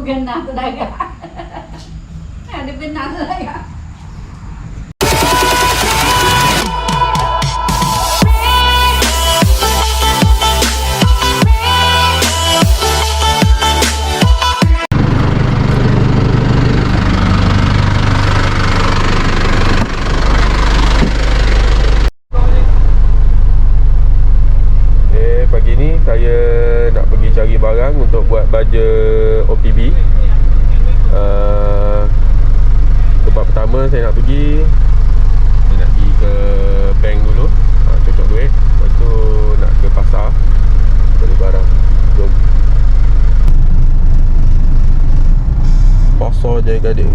genah tu dagang. Ada benar tu dagang. Pagi ni saya nak pergi cari barang untuk buat baja OPB. Tempat pertama saya nak pergi ke bank dulu, cocok duit. Lepas tu nak ke pasar beli barang. Jom. Pasar Jaya Gading.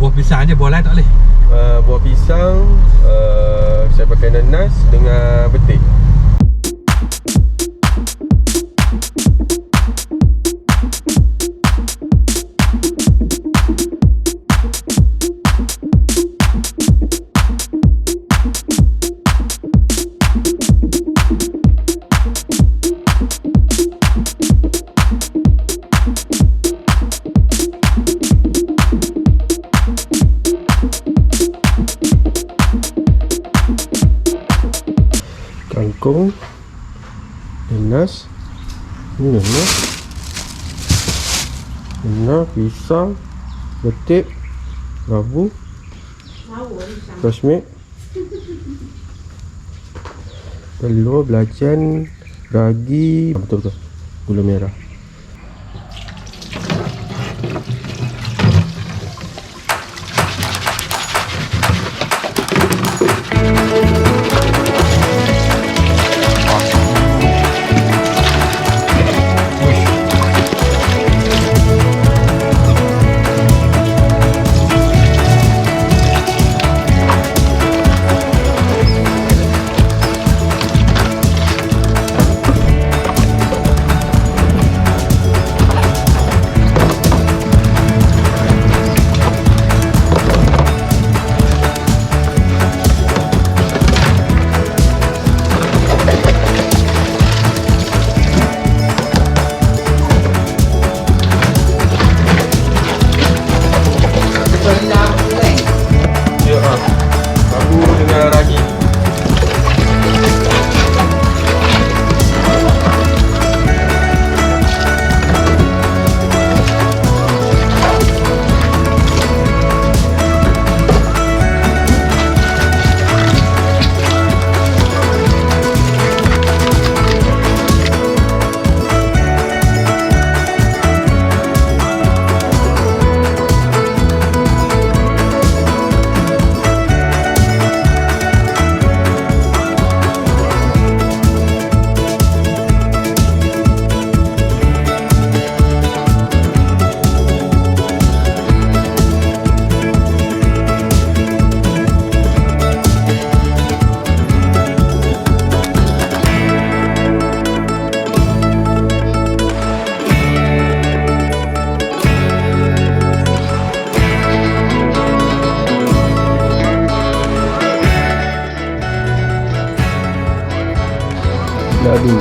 Buah pisang je, buah lain tak boleh. Buah pisang saya pakai nanas dengan betik. Kangkung, nanas, ini nanas, pisang, betik, labu, fresh milk, telur, belacan, ragi, betul-betul, gula merah. Ladu.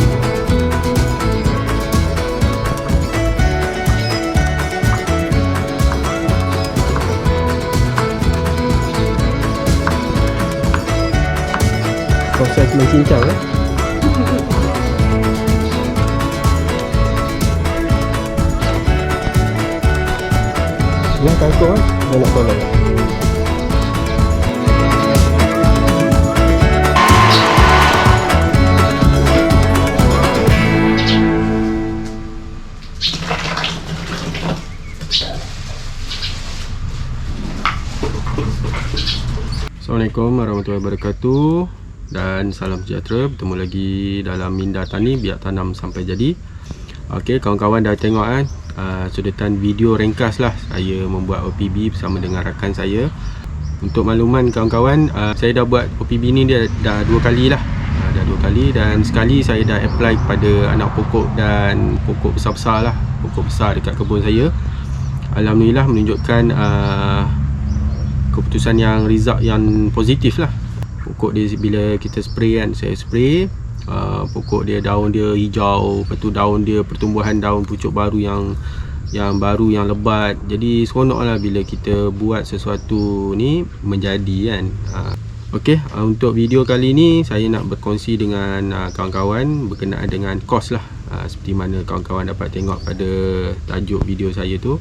Proses mencincang Lah kangkung dia nak tolong. Assalamualaikum warahmatullahi wabarakatuh dan salam sejahtera. Bertemu lagi dalam Minda Tani, biar tanam sampai jadi. Okey, kawan-kawan dah tengok kan sudutan video ringkas lah saya membuat OPB bersama dengan rakan saya. Untuk makluman kawan-kawan, saya dah buat OPB ni dia dah 2 kali lah. Dah 2 kali, dan sekali saya dah apply kepada anak pokok dan pokok besar-besar lah, pokok besar dekat kebun saya. Alhamdulillah menunjukkan keputusan yang result yang positif lah. Pokok dia bila kita spray kan, saya spray, pokok dia, daun dia hijau, lepas tu daun dia, pertumbuhan daun pucuk baru yang baru, yang lebat. Jadi seronok lah bila kita buat sesuatu ni menjadi kan. Okey, untuk video kali ni saya nak berkongsi dengan kawan-kawan berkenaan dengan kos lah. Seperti mana kawan-kawan dapat tengok pada tajuk video saya tu,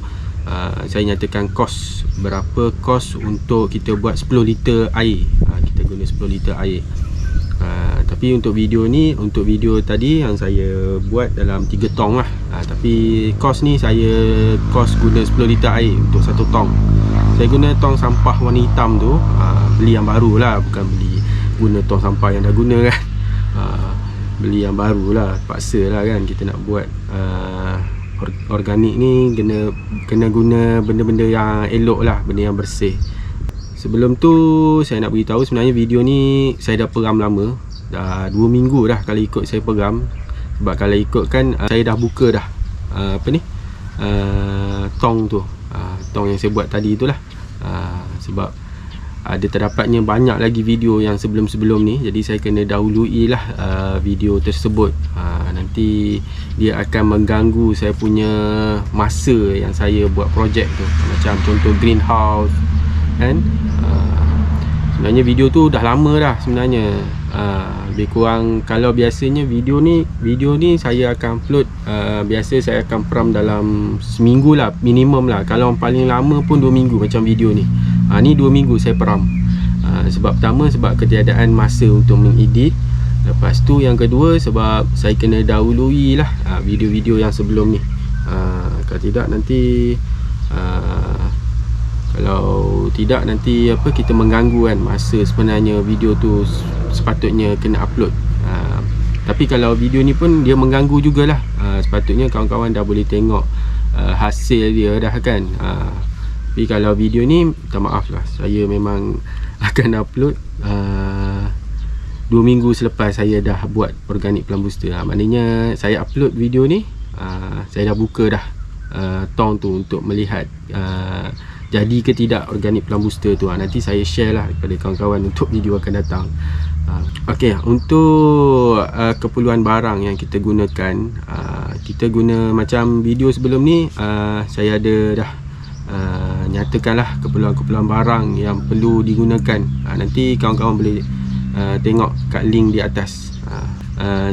saya nyatakan kos, berapa kos untuk kita buat 10 liter air. Kita guna 10 liter air. Tapi untuk video ni, untuk video tadi yang saya buat dalam 3 tong lah. Tapi kos ni saya kos guna 10 liter air untuk 1 tong. Saya guna tong sampah warna hitam tu, beli yang baru lah, bukan beli guna tong sampah yang dah guna kan. Beli yang baru lah, paksa lah kan, kita nak buat organik ni kena guna benda-benda yang elok lah, benda yang bersih. Sebelum tu saya nak beritahu, sebenarnya video ni saya dah peram lama, dah 2 minggu dah kalau ikut saya peram. Sebab kalau ikut kan saya dah buka dah tong tu, tong yang saya buat tadi itulah. Sebab ada terdapatnya banyak lagi video yang sebelum-sebelum ni, jadi saya kena dahului lah video tersebut. Nanti dia akan mengganggu saya punya masa yang saya buat projek tu. Macam contoh greenhouse kan, sebenarnya video tu dah lama dah sebenarnya. Lebih kurang, kalau biasanya video ni saya akan upload, biasa saya akan peram dalam seminggu lah minimum lah. Kalau paling lama pun 2 minggu macam video ni. Ni 2 minggu saya peram. Sebab pertama, sebab ketiadaan masa untuk mengedit. Lepas tu yang kedua, sebab saya kena dahului lah video-video yang sebelum ni. Kalau tidak nanti kita mengganggu kan masa sebenarnya video tu sepatutnya kena upload. Tapi kalau video ni pun dia mengganggu jugalah. Sepatutnya kawan-kawan dah boleh tengok hasil dia dah kan. Tapi kalau video ni, minta maaf lah, saya memang akan upload 2 minggu selepas saya dah buat organic plant booster. Maknanya saya upload video ni, saya dah buka dah tong tu untuk melihat jadi ke tidak organic plant booster tu. Nanti saya share lah kepada kawan-kawan untuk video akan datang. Okey, untuk keperluan barang yang kita gunakan, kita guna macam video sebelum ni, saya ada dah nyatakanlah keperluan-keperluan barang yang perlu digunakan. Nanti kawan-kawan boleh tengok kat link di atas.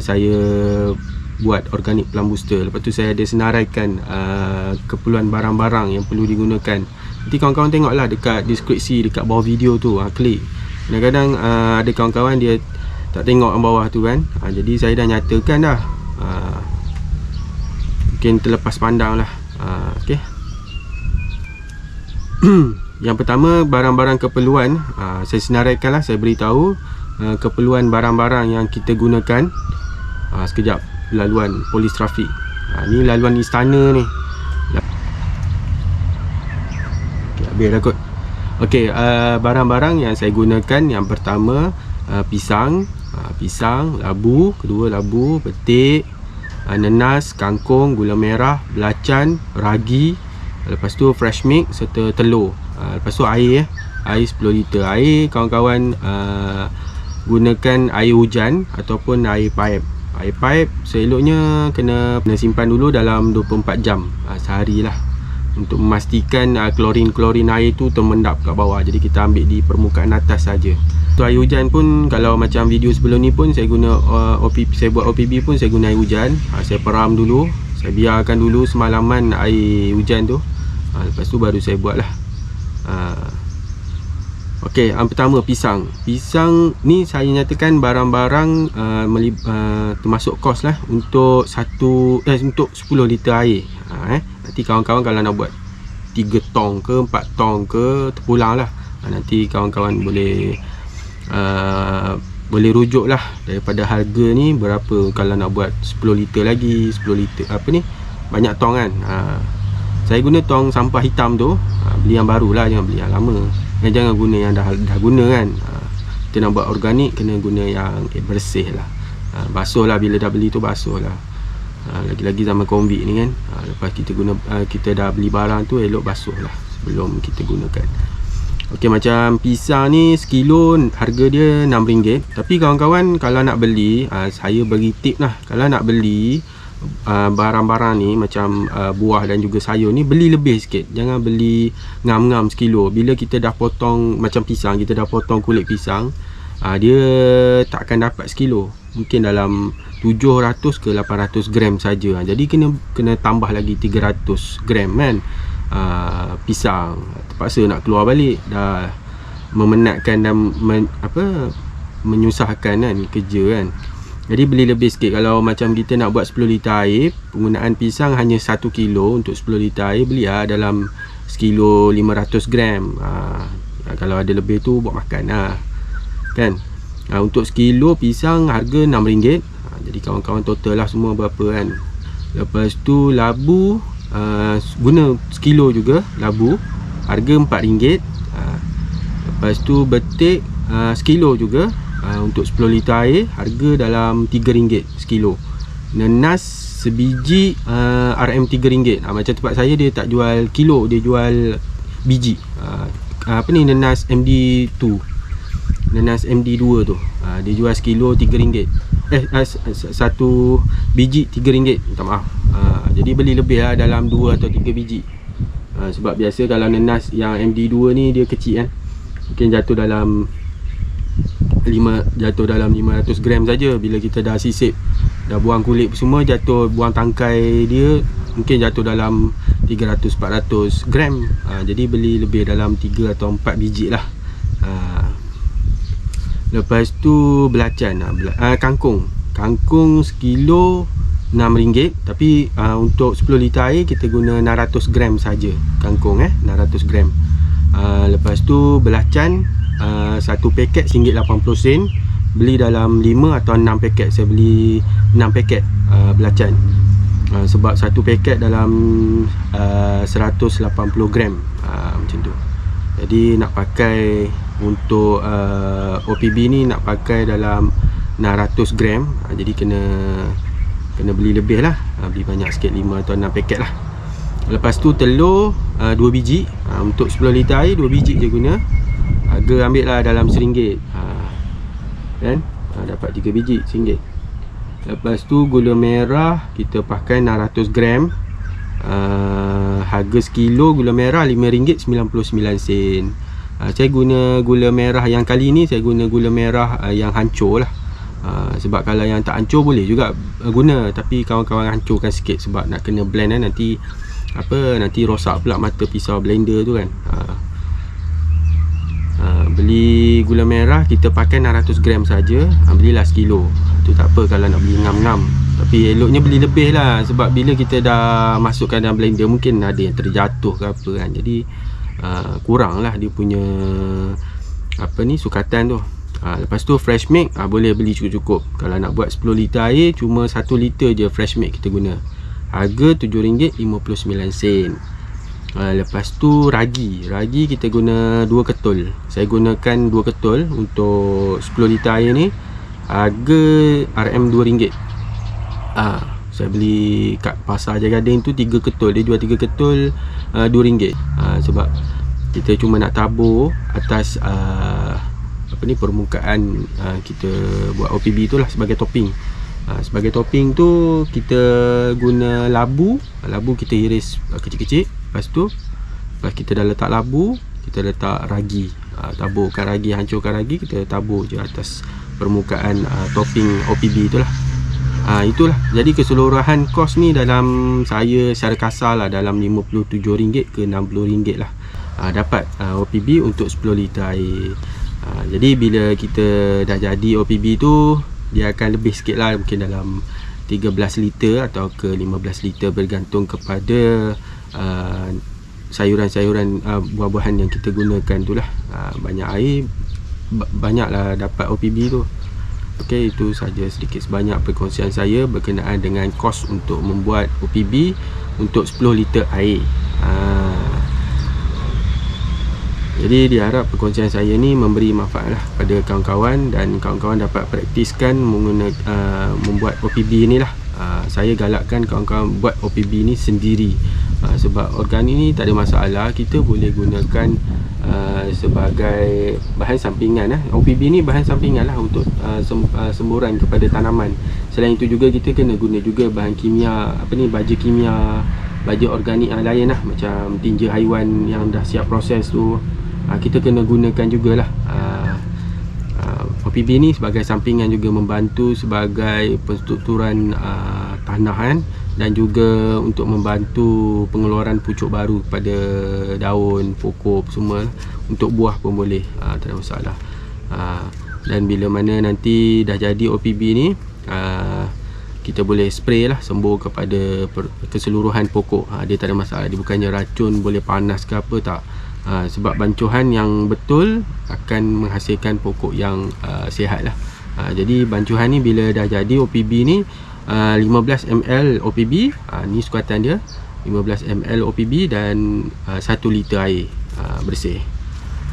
Saya buat organic plant booster, lepas tu saya ada senaraikan keperluan barang-barang yang perlu digunakan. Nanti kawan-kawan tengoklah dekat deskripsi, dekat bawah video tu, klik. Kadang-kadang ada kawan-kawan dia tak tengok yang bawah tu kan. Jadi saya dah nyatakan dah, mungkin terlepas pandang lah. Okay. Yang pertama, barang-barang keperluan, saya senaraikan lah, saya beritahu keperluan barang-barang yang kita gunakan. Sekejap, laluan polis trafik. Ni laluan istana ni. Habis dah kot. Okey, barang-barang yang saya gunakan, yang pertama pisang, labu, kedua labu, petik, nenas, kangkung, gula merah, belacan, ragi, lepas tu fresh milk serta telur. Lepas tu air 10 liter. Air kawan-kawan gunakan air hujan ataupun air paip. Air paip seeloknya kena simpan dulu dalam 24 jam sehari lah, untuk memastikan klorin air tu termendap kat bawah. Jadi kita ambil di permukaan atas saja. Tu air hujan pun, kalau macam video sebelum ni pun saya guna saya buat OPB pun saya guna air hujan. Saya peram dulu, saya biarkan dulu semalaman air hujan tu. Lepas tu baru saya buat lah. Okey, yang pertama pisang. Pisang ni saya nyatakan barang-barang termasuk kos lah untuk untuk 10 liter air. Nanti kawan-kawan kalau nak buat 3 tong ke 4 tong ke, terpulang lah. Nanti kawan-kawan boleh rujuk lah daripada harga ni berapa. Kalau nak buat 10 liter lagi, 10 liter banyak tong kan. Saya guna tong sampah hitam tu. Beli yang baru lah, jangan beli yang lama. Jangan guna yang dah guna kan. Kita nak buat organik, kena guna yang bersih lah. Basuh lah, bila dah beli tu basuh lah. Lagi-lagi zaman COVID ni kan. Lepas kita kita dah beli barang tu, elok basuh lah sebelum kita gunakan. Okey, macam pisang ni sekilo harga dia RM6. Tapi kawan-kawan kalau nak beli, saya bagi tip lah. Kalau nak beli barang-barang ni macam buah dan juga sayur ni, beli lebih sikit. Jangan beli ngam-ngam sekilo. Bila kita dah potong macam pisang, kita dah potong kulit pisang, dia tak akan dapat sekilo. Mungkin dalam 700 ke 800 gram saja. Jadi kena tambah lagi 300 gram kan. Pisang terpaksa nak keluar balik, dah memenatkan dan menyusahkan kan kerja kan. Jadi beli lebih sikit. Kalau macam kita nak buat 10 liter air, penggunaan pisang hanya 1 kilo. Untuk 10 liter air beli dalam 1 kilo 500 gram. Kalau ada lebih tu buat makan kan. Untuk 1 kilo pisang harga RM6. Jadi kawan-kawan total lah semua berapa kan. Lepas tu labu, guna 1 kilo juga labu, harga RM4. Lepas tu betik 1 kilo juga, untuk 10 liter air harga dalam RM3 sekilo. Nenas sebiji RM3. Macam tempat saya dia tak jual kilo, dia jual biji. Nenas MD2, nenas MD2 tu, dia jual 1 kilo RM3. Satu biji RM3, minta maaf. Jadi beli lebih lah, dalam 2 atau 3 biji. Sebab biasa kalau nenas yang MD2 ni dia kecil kan, mungkin jatuh dalam 500 gram saja. Bila kita dah sisip, dah buang kulit semua, buang tangkai dia, mungkin jatuh dalam 300-400 gram. Jadi beli lebih dalam 3 atau 4 biji lah. Lepas tu belacan, kangkung 1 kilo RM6. Tapi untuk 10 liter air kita guna 600 gram saja kangkung 600 gram. Lepas tu belacan, satu paket RM1.80. Beli dalam 5 atau 6 paket. Saya beli 6 paket belacan. Sebab satu paket dalam 180 gram, macam tu. Jadi nak pakai untuk OPB ni, nak pakai dalam 600 gram. Jadi kena beli lebih lah, beli banyak sikit, 5 atau 6 paket lah. Lepas tu telur 2 biji. Untuk 10 liter air 2 biji je guna. Harga ambil lah dalam RM1 kan. Dapat 3 biji RM1. Lepas tu gula merah kita pakai 600 gram. Harga 1 kilo gula merah RM5.99. Saya guna gula merah yang kali ni, saya guna gula merah yang hancur lah. Sebab kalau yang tak hancur boleh juga guna, tapi kawan-kawan hancurkan sikit sebab nak kena blend kan. Nanti rosak pula mata pisau blender tu kan. Beli gula merah kita pakai 600 gram saja. Belilah 1 kilo. Tu tak apa kalau nak beli ngam-ngam. Tapi eloknya beli lebih lah, sebab bila kita dah masukkan dalam blender mungkin ada yang terjatuh ke apa kan. Jadi kurang lah dia punya sukatan tu. Lepas tu fresh milk, boleh beli cukup-cukup. Kalau nak buat 10 liter air, cuma 1 liter je fresh milk kita guna. Harga RM7.59. Lepas tu ragi kita guna 2 ketul. Saya gunakan 2 ketul untuk 10 liter air ni. Harga RM2. Saya beli kat pasar Jaya Gading tu 3 ketul. Dia jual 3 ketul RM2. Sebab kita cuma nak tabur atas permukaan kita buat OPB tu lah, sebagai topping. Sebagai topping tu kita guna labu kita iris kecil-kecil. Lepas kita dah letak labu, kita letak ragi, taburkan ragi, hancurkan ragi, kita tabur je atas permukaan topping OPB itulah. Itulah. Jadi keseluruhan kos ni dalam saya secara kasar lah dalam RM57 ke RM60 lah. Dapat OPB untuk 10 liter air. Jadi bila kita dah jadi OPB tu, dia akan lebih sikit lah, mungkin dalam 13 liter atau ke 15 liter, bergantung kepada sayuran-sayuran, buah-buahan yang kita gunakan tu lah. Banyak air, banyaklah dapat OPB tu. Okey, itu saja sedikit sebanyak perkongsian saya berkenaan dengan kos untuk membuat OPB untuk 10 liter air. Jadi diharap perkongsian saya ni memberi manfaat lah pada kawan-kawan, dan kawan-kawan dapat praktiskan membuat OPB ni lah. Saya galakkan kawan-kawan buat OPB ni sendiri. Sebab organik ni tak ada masalah, kita boleh gunakan sebagai bahan sampingan. OPB ni bahan sampingan lah untuk semburan kepada tanaman. Selain itu juga kita kena guna juga bahan kimia, baja kimia, baja organik yang lain lah, macam tinja haiwan yang dah siap proses tu, kita kena gunakan jugalah. OPB ni sebagai sampingan juga membantu sebagai penstrukturan tanah dan juga untuk membantu pengeluaran pucuk baru pada daun, pokok semua. Untuk buah pun boleh, tak ada masalah. Dan bila mana nanti dah jadi OPB ni, kita boleh spray lah, sembuh kepada keseluruhan pokok. Dia tak ada masalah, dia bukannya racun, boleh panas ke apa, tak. Sebab bancuhan yang betul akan menghasilkan pokok yang sihat lah. Jadi bancuhan ni bila dah jadi OPB ni, 15 ml OPB, ni sukatan dia, 15 ml OPB dan 1 liter air bersih.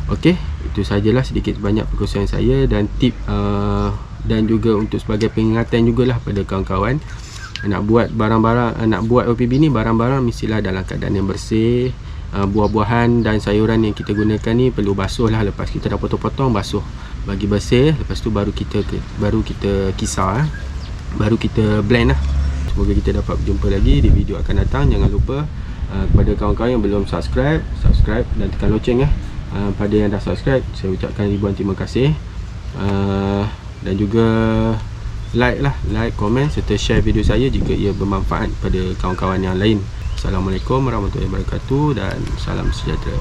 Okey, itu sajalah sedikit banyak perkongsian saya dan tip dan juga untuk sebagai peringatan jugalah pada kawan-kawan, nak buat barang-barang, nak buat OPB ni, barang-barang mestilah dalam keadaan yang bersih. Buah-buahan dan sayuran yang kita gunakan ni perlu basuh lah, lepas kita dah potong-potong, basuh bagi bersih. Lepas tu baru kita kisar, baru kita blend lah. Semoga kita dapat berjumpa lagi di video akan datang. Jangan lupa kepada kawan-kawan yang belum subscribe dan tekan loceng. Pada yang dah subscribe, saya ucapkan ribuan terima kasih. Dan juga like, komen serta share video saya jika ia bermanfaat pada kawan-kawan yang lain. Assalamualaikum warahmatullahi wabarakatuh dan salam sejahtera.